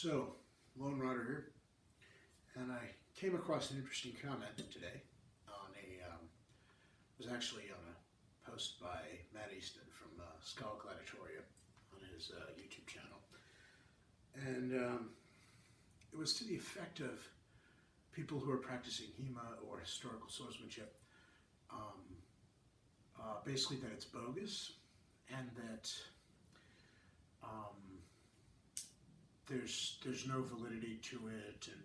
So, Lone Rider here, and I came across an interesting comment today on it was actually on a post by Matt Easton from Skull Gladiatoria on his YouTube channel. And it was to the effect of people who are practicing HEMA or historical swordsmanship, basically that it's bogus and that there's no validity to it, and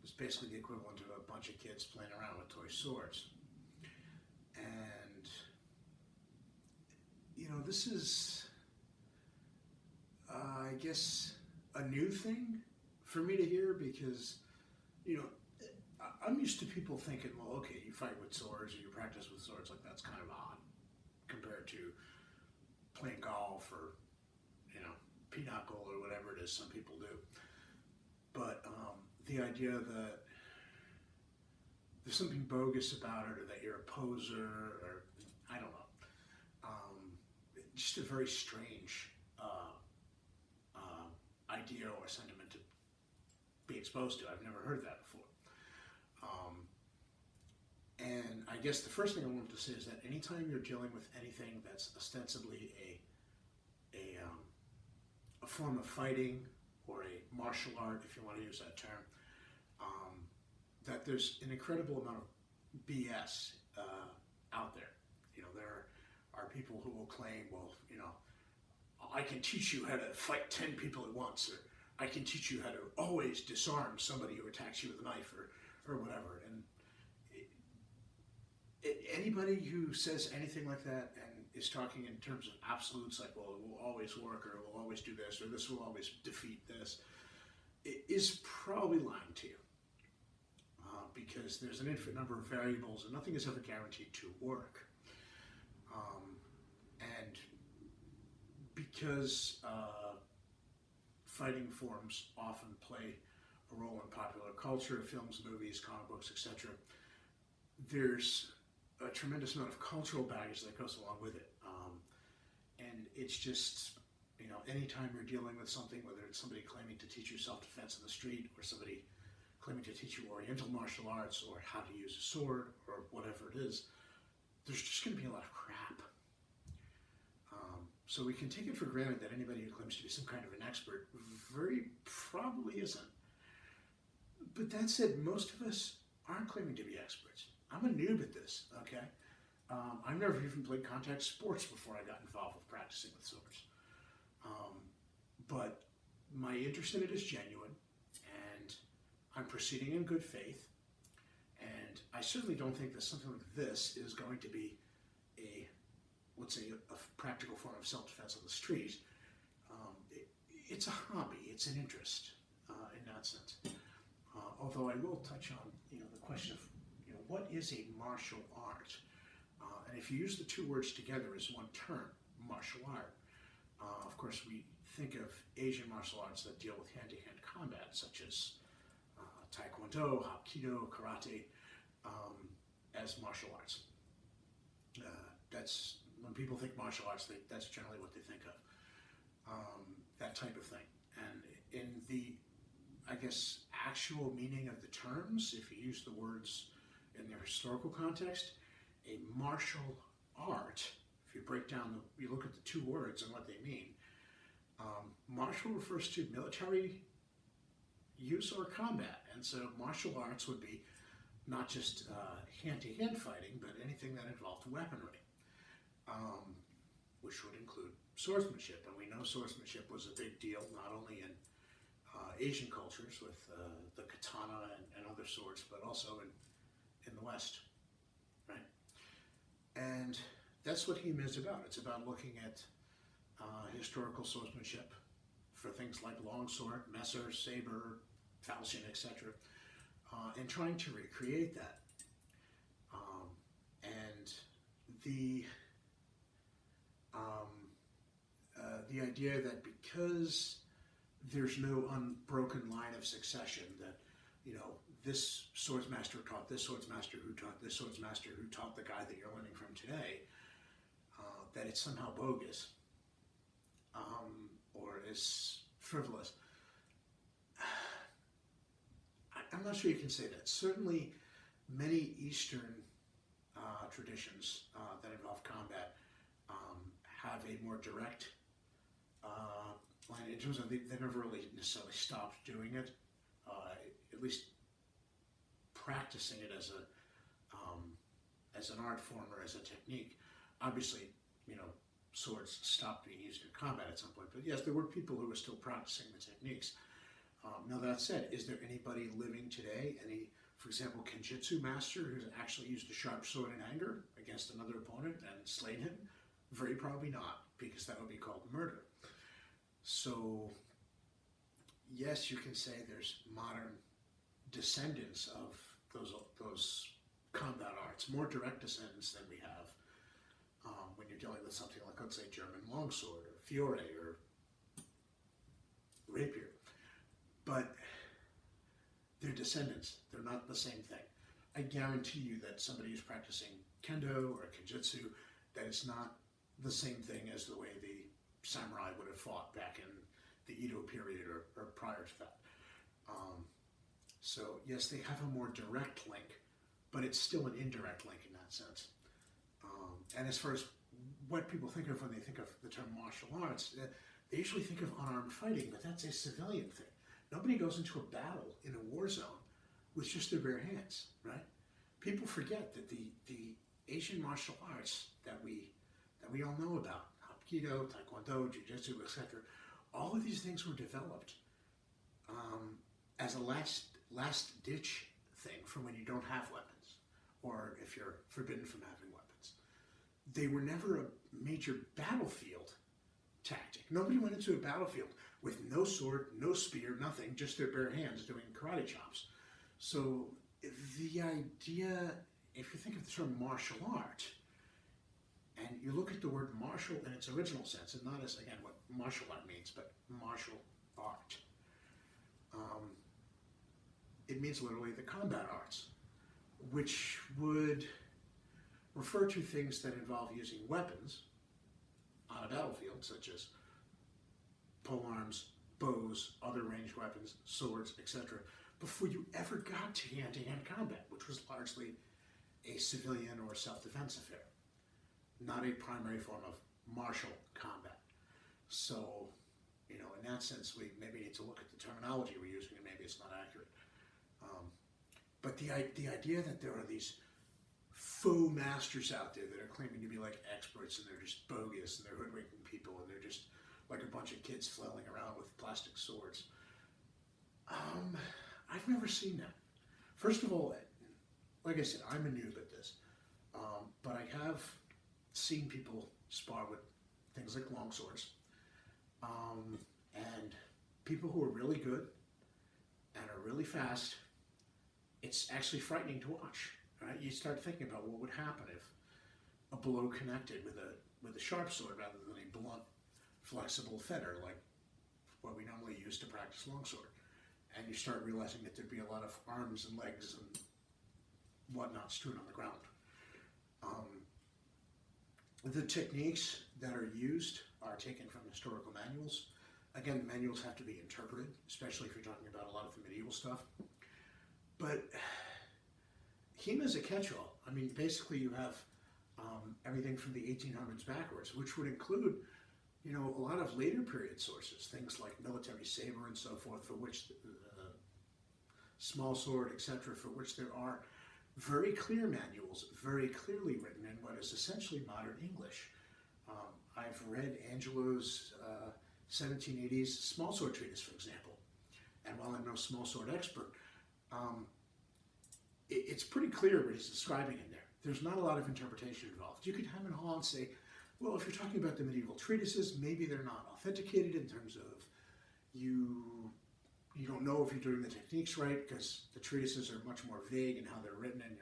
it's basically the equivalent of a bunch of kids playing around with toy swords. And this is I guess a new thing for me to hear, because I'm used to people thinking, well, okay, you fight with swords or you practice with swords, like that's kind of odd compared to playing golf or pinochle or whatever it is some people do. But the idea that there's something bogus about it, or that you're a poser, or I don't know, just a very strange idea or sentiment to be exposed to. I've never heard that before. And I guess the first thing I wanted to say is that anytime you're dealing with anything that's ostensibly a form of fighting or a martial art, if you want to use that term, that there's an incredible amount of BS out there. There are people who will claim, well, I can teach you how to fight 10 people at once, or I can teach you how to always disarm somebody who attacks you with a knife, or whatever. And anybody who says anything like that and is talking in terms of absolutes, like, well, it will always work, or it will always do this, or this will always defeat this, it is probably lying to you. Because there's an infinite number of variables and nothing is ever guaranteed to work. And because fighting forms often play a role in popular culture, films, movies, comic books, etc., there's a tremendous amount of cultural baggage that goes along with it. And it's just, anytime you're dealing with something, whether it's somebody claiming to teach you self-defense in the street, or somebody claiming to teach you oriental martial arts, or how to use a sword, or whatever it is, there's just going to be a lot of crap. So we can take it for granted that anybody who claims to be some kind of an expert very probably isn't. But that said, most of us aren't claiming to be experts. I'm a noob at this, okay? I've never even played contact sports before I got involved with practicing with swords. But my interest in it is genuine, and I'm proceeding in good faith, and I certainly don't think that something like this is going to be let's say, a practical form of self-defense on the street. It's a hobby, it's an interest in that sense. Although I will touch on the question of what is a martial art, and if you use the two words together as one term, martial art. Of course, we think of Asian martial arts that deal with hand-to-hand combat, such as Taekwondo, Hapkido, Karate, as martial arts. That's when people think martial arts, that's generally what they think of. That type of thing. And in the, I guess, actual meaning of the terms, if you use the words in their historical context, a martial art, if you break down, you look at the two words and what they mean, martial refers to military use or combat. And so martial arts would be not just hand-to-hand fighting, but anything that involved weaponry, which would include swordsmanship. And we know swordsmanship was a big deal, not only in Asian cultures with the katana and other swords, but also in the West, right? And that's what HEMA is about. It's about looking at historical swordsmanship for things like longsword, messer, saber, falchion, etc., and trying to recreate that. And the idea that because there's no unbroken line of succession, that this swordsmaster taught this swordsmaster who taught this swordsmaster who taught the guy that you're learning from today, that it's somehow bogus, or is frivolous. I'm not sure you can say that. Certainly, many Eastern traditions that involve combat have a more direct line in terms of they never really necessarily stopped doing it, at least practicing it as an art form or as a technique. Obviously, swords stopped being used in combat at some point, but yes, there were people who were still practicing the techniques. Now that said, is there anybody living today, for example, Kenjutsu master who's actually used a sharp sword in anger against another opponent and slain him? Very probably not, because that would be called murder. So, yes, you can say there's modern descendants of those combat arts, more direct descendants than we have when you're dealing with something like, let's say, German longsword or fiore or rapier. But they're descendants. They're not the same thing. I guarantee you that somebody who's practicing kendo or kenjutsu, that it's not the same thing as the way the samurai would have fought back in the Edo period or prior to that. So yes, they have a more direct link, but it's still an indirect link in that sense. And as far as what people think of when they think of the term martial arts, they usually think of unarmed fighting, but that's a civilian thing. Nobody goes into a battle in a war zone with just their bare hands, right? People forget that the Asian martial arts that we all know about, Hapkido, Taekwondo, Jiu-Jitsu, etc., all of these things were developed as a last-ditch thing for when you don't have weapons, or if you're forbidden from having weapons. They were never a major battlefield tactic. Nobody went into a battlefield with no sword, no spear, nothing, just their bare hands doing karate chops. So the idea, if you think of the term martial art, and you look at the word martial in its original sense, and not as, again, what martial art means, but martial art. It means literally the combat arts, which would refer to things that involve using weapons on a battlefield, such as polearms, bows, other ranged weapons, swords, etc., before you ever got to hand-to-hand combat, which was largely a civilian or self-defense affair, not a primary form of martial combat. So, in that sense, we maybe need to look at the terminology we're using, and maybe it's not accurate. But the idea that there are these faux masters out there that are claiming to be like experts, and they're just bogus, and they're hoodwinking people, and they're just like a bunch of kids flailing around with plastic swords. I've never seen that. First of all, like I said, I'm a noob at this, but I have seen people spar with things like longswords, and people who are really good and are really fast. It's actually frightening to watch. Right? You start thinking about what would happen if a blow connected with a sharp sword rather than a blunt, flexible feather like what we normally use to practice longsword. And you start realizing that there'd be a lot of arms and legs and whatnot strewn on the ground. The techniques that are used are taken from historical manuals. Again, the manuals have to be interpreted, especially if you're talking about a lot of the medieval stuff. But HEMA is a catch-all. I mean, basically you have everything from the 1800s backwards, which would include, a lot of later period sources, things like military saber and so forth, for which small sword, etc., for which there are very clear manuals, very clearly written in what is essentially modern English. I've read Angelo's 1780s small sword treatise, for example, and while I'm no small sword expert, it's pretty clear what he's describing in there. There's not a lot of interpretation involved. You could hem and haw and say, well, if you're talking about the medieval treatises, maybe they're not authenticated in terms of you don't know if you're doing the techniques right, because the treatises are much more vague in how they're written, and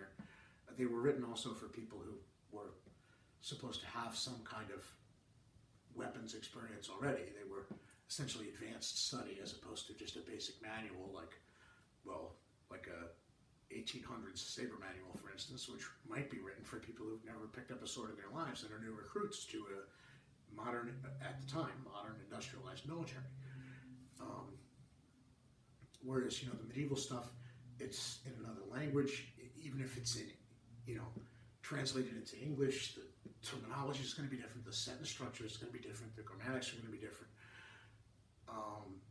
they were written also for people who were supposed to have some kind of weapons experience already. They were essentially advanced study as opposed to just a basic manual like a 1800s saber manual, for instance, which might be written for people who've never picked up a sword in their lives and are new recruits to a modern, at the time, modern industrialized military. Whereas, the medieval stuff, it's in another language, even if it's in, translated into English, the terminology is going to be different, the sentence structure is going to be different, the grammatics are going to be different.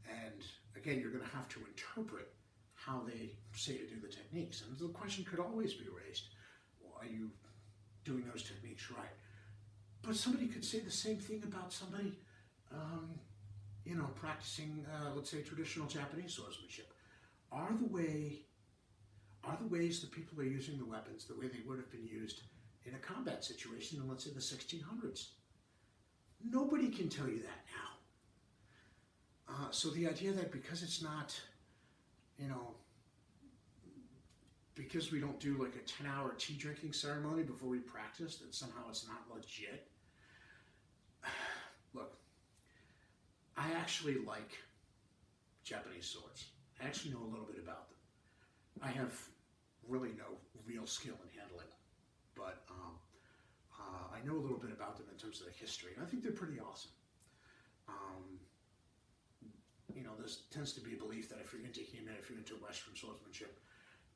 And again, you're going to have to interpret how they say to do the techniques. And the question could always be raised, well, are you doing those techniques right? But somebody could say the same thing about somebody, practicing, let's say, traditional Japanese swordsmanship. Are the ways that people are using the weapons the way they would have been used in a combat situation in, let's say, the 1600s? Nobody can tell you that now. So the idea that because it's not, because we don't do like a 10-hour tea drinking ceremony before we practice, that somehow it's not legit. Look, I actually like Japanese swords. I actually know a little bit about them. I have really no real skill in handling them, but I know a little bit about them in terms of the history, and I think they're pretty awesome. There tends to be a belief that if you're into HEMA, if you're into Western swordsmanship,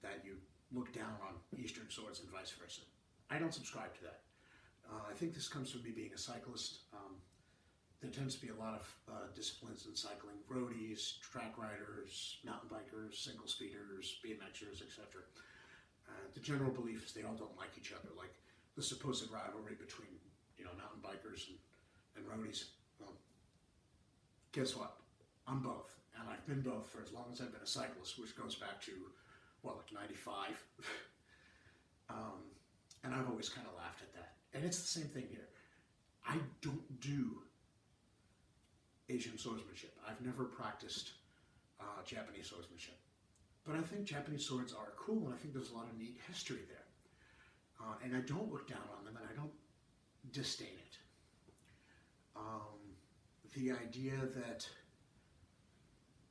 that you look down on Eastern swords and vice versa. I don't subscribe to that. I think this comes from me being a cyclist. There tends to be a lot of disciplines in cycling: roadies, track riders, mountain bikers, single speeders, BMXers, etc. The general belief is they all don't like each other, like the supposed rivalry between mountain bikers and roadies. Well, guess what? I'm both, and I've been both for as long as I've been a cyclist, which goes back to, like 95. And I've always kind of laughed at that. And it's the same thing here. I don't do Asian swordsmanship. I've never practiced Japanese swordsmanship. But I think Japanese swords are cool, and I think there's a lot of neat history there. And I don't look down on them, and I don't disdain it. The idea that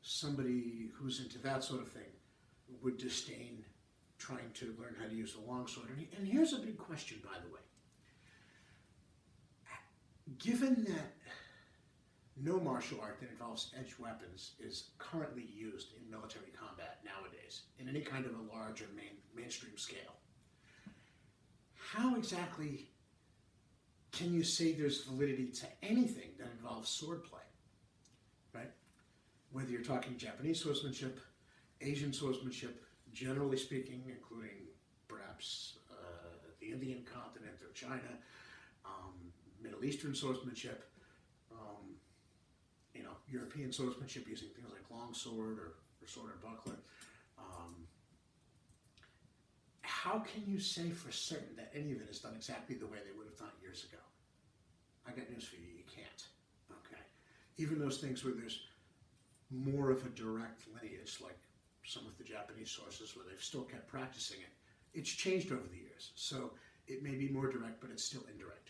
somebody who's into that sort of thing would disdain trying to learn how to use a longsword. And here's a big question, by the way. Given that no martial art that involves edged weapons is currently used in military combat nowadays, in any kind of a large or mainstream scale, how exactly can you say there's validity to anything that involves swordplay, right? Whether you're talking Japanese swordsmanship, Asian swordsmanship, generally speaking, including perhaps the Indian continent or China, Middle Eastern swordsmanship, European swordsmanship using things like longsword or sword and buckler. How can you say for certain that any of it is done exactly the way they would have done it years ago? I got news for you, you can't. Okay. Even those things where there's more of a direct lineage, like some of the Japanese sources where they've still kept practicing it, it's changed over the years. So it may be more direct, but it's still indirect.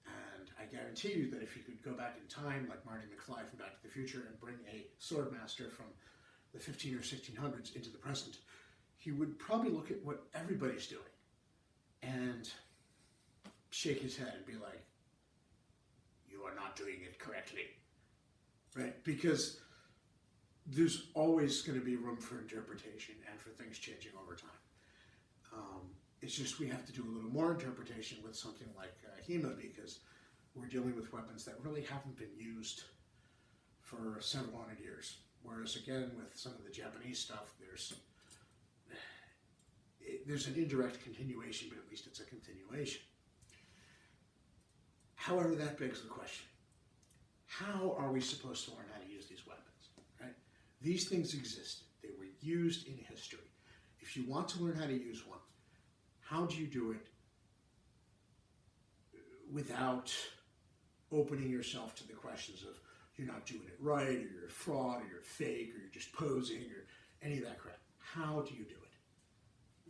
And I guarantee you that if you could go back in time, like Marty McFly from Back to the Future, and bring a swordmaster from the 15 or 1600s into the present, he would probably look at what everybody's doing and shake his head and be like, "You are not doing it correctly." Right? Because there's always going to be room for interpretation and for things changing over time. It's just we have to do a little more interpretation with something like HEMA, because we're dealing with weapons that really haven't been used for several hundred years. Whereas again, with some of the Japanese stuff, there's an indirect continuation, but at least it's a continuation. However, that begs the question: how are we supposed to learn how to use these weapons? Right? These things existed. They were used in history. If you want to learn how to use one, how do you do it without opening yourself to the questions of you're not doing it right, or you're a fraud, or you're fake, or you're just posing, or any of that crap? How do you do it?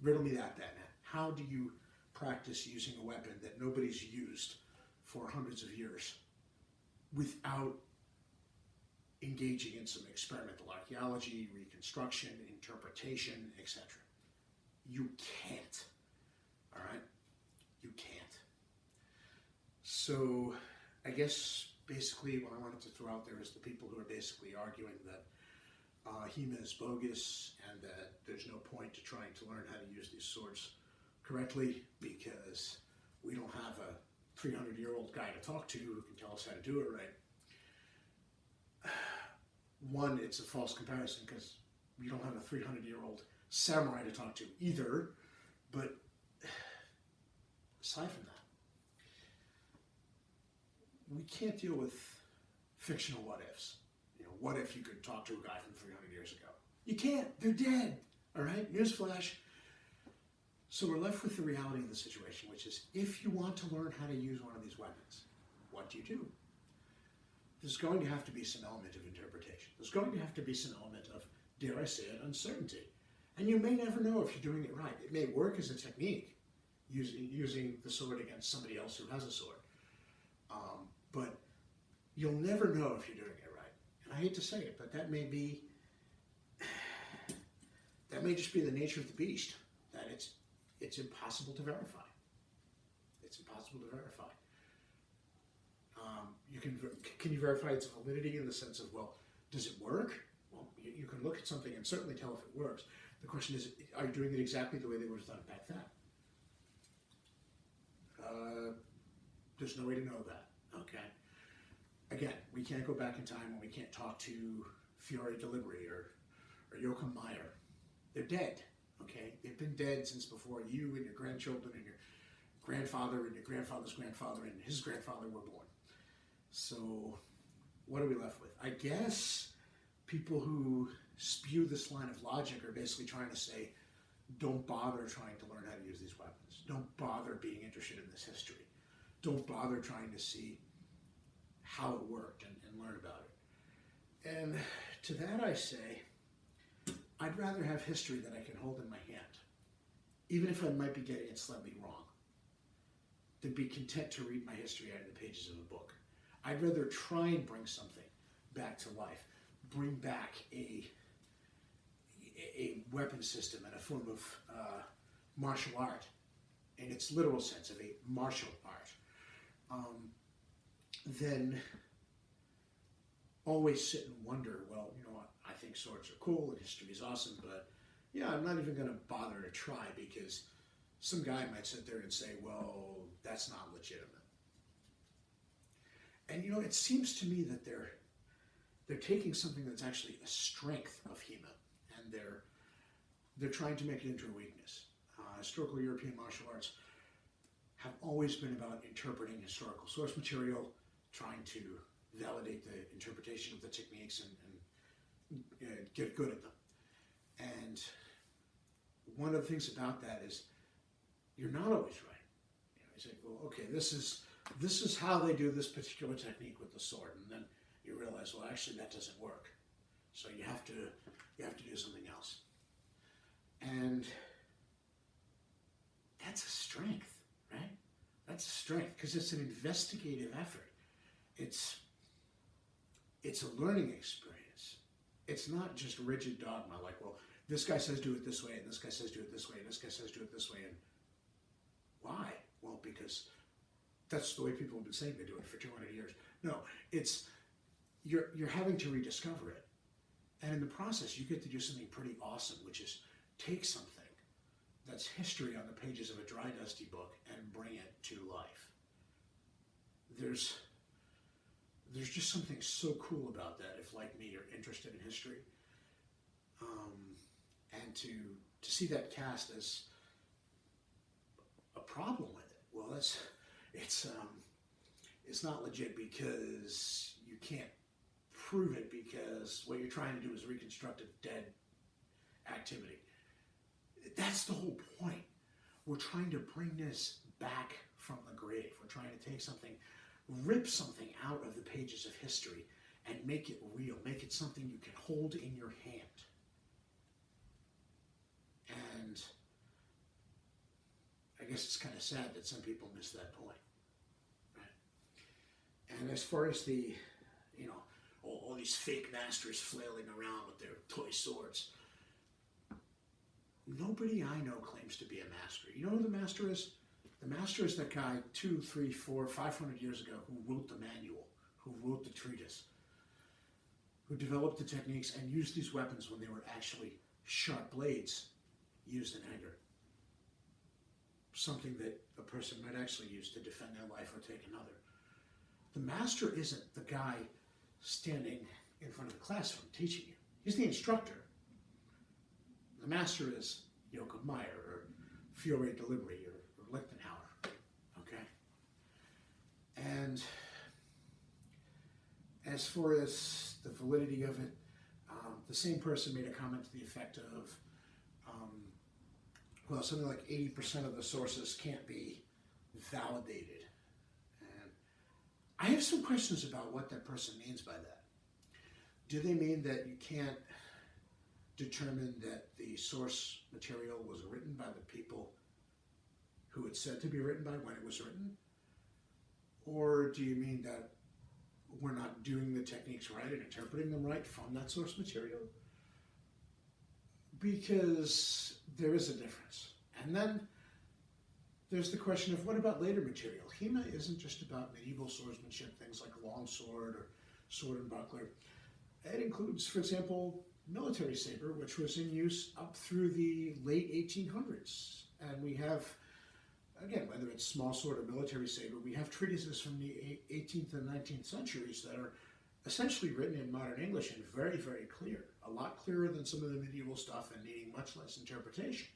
Riddle me that, Batman. How do you practice using a weapon that nobody's used for hundreds of years without engaging in some experimental archaeology, reconstruction, interpretation, etc.? You can't. All right? You can't. So I guess basically what I wanted to throw out there is the people who are basically arguing that HEMA is bogus, and that there's no point to trying to learn how to use these swords correctly because we don't have a 300-year-old guy to talk to who can tell us how to do it right. One, it's a false comparison because we don't have a 300-year-old samurai to talk to either, but aside from that, we can't deal with fictional what-ifs. You know, what if you could talk to a guy from 300 years ago? You can't. They're dead. All right? Newsflash. So we're left with the reality of the situation, which is if you want to learn how to use one of these weapons, what do you do? There's going to have to be some element of interpretation. There's going to have to be some element of, dare I say it, uncertainty. And you may never know if you're doing it right. It may work as a technique, using the sword against somebody else who has a sword. But you'll never know if you're doing it right. And I hate to say it, but that may just be the nature of the beast, that it's impossible to verify. It's impossible to verify. Can you verify its validity in the sense of, well, does it work? Well, you can look at something and certainly tell if it works. The question is, are you doing it exactly the way they would have done it back then? There's no way to know that, okay? Again, we can't go back in time and we can't talk to Fiore Deliberi or Joachim Meyer. They're dead, okay? They've been dead since before you and your grandchildren and your grandfather and your grandfather's grandfather and his grandfather were born. So what are we left with? I guess people who spew this line of logic are basically trying to say, don't bother trying to learn how to use these weapons. Don't bother being interested in this history. Don't bother trying to see how it worked and learn about it. And to that I say, I'd rather have history that I can hold in my hand, even if I might be getting it slightly wrong, than be content to read my history out of the pages of a book. I'd rather try and bring something back to life, bring back a weapon system and a form of martial art, in its literal sense of a martial art, then always sit and wonder, well, you know what, I think swords are cool and history is awesome, but yeah, I'm not even going to bother to try because some guy might sit there and say, well, that's not legitimate. And you know, it seems to me that they're taking something that's actually a strength of HEMA and they're trying to make it into a weakness. Historical European martial arts have always been about interpreting historical source material, trying to validate the interpretation of the techniques and get good at them. And one of the things about that is you're not always right. You know, you say, well, okay, this is how they do this particular technique with the sword, and then you realize, well, actually that doesn't work. So you have to do something else. And that's a strength, right? That's a strength because it's an investigative effort. It's a learning experience. It's not just rigid dogma like, well, this guy says do it this way, and this guy says do it this way, and this guy says do it this way, and why? Well, because that's the way people have been saying they do it for 200 years. No, it's you're having to rediscover it. And in the process, you get to do something pretty awesome, which is take something that's history on the pages of a dry, dusty book and bring it to life. There's just something so cool about that if, like me, you're interested in history. And to see that cast as a problem with it, well, it's not legit because you can't prove it because what you're trying to do is reconstruct a dead activity. That's the whole point. We're trying to bring this back from the grave. We're trying to take something, rip something out of the pages of history and make it real, make it something you can hold in your hand. And I guess it's kind of sad that some people miss that point. Right? And as far as the, you know, all these fake masters flailing around with their toy swords, nobody I know claims to be a master. You know who the master is? The master is that guy 2, 3, 4, 500 years ago who wrote the manual, who wrote the treatise, who developed the techniques and used these weapons when they were actually sharp blades used in anger. Something that a person might actually use to defend their life or take another. The master isn't the guy standing in front of the classroom teaching you. He's the instructor. The master is Joachim Meyer or Fiore de Libri or Lichtenauer. Okay? And as far as the validity of it, the same person made a comment to the effect of, well, something like 80% of the sources can't be validated. And I have some questions about what that person means by that. Do they mean that you can't determine that the source material was written by the people who it's said to be written by when it was written? Or do you mean that we're not doing the techniques right and interpreting them right from that source material? Because there is a difference. And then there's the question of what about later material? HEMA isn't just about medieval swordsmanship, things like longsword or sword and buckler. It includes, for example, military saber, which was in use up through the late 1800s. And we have, again, whether it's small sword or military saber, we have treatises from the 18th and 19th centuries that are essentially written in modern English and very, very clear. A lot clearer than some of the medieval stuff and needing much less interpretation.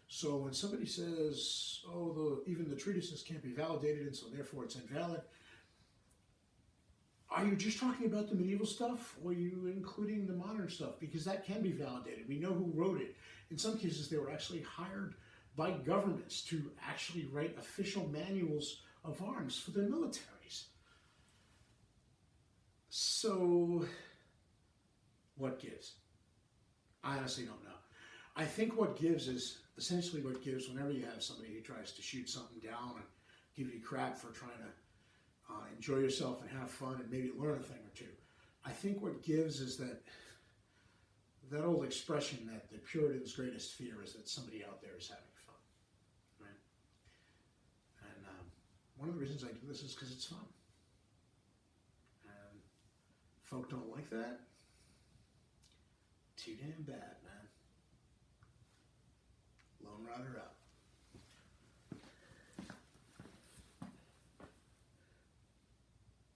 So when somebody says, oh, even the treatises can't be validated and so therefore it's invalid, are you just talking about the medieval stuff, or are you including the modern stuff? Because that can be validated. We know who wrote it. In some cases, they were actually hired by governments to actually write official manuals of arms for their militaries. So, what gives? I honestly don't know. I think what gives is essentially what gives whenever you have somebody who tries to shoot something down and give you crap for trying to enjoy yourself and have fun and maybe learn a thing or two. I think what gives is that old expression that the Puritan's greatest fear is that somebody out there is having fun, right? And one of the reasons I do this is because it's fun. And folk don't like that. Too damn bad, man. Lone Rider out.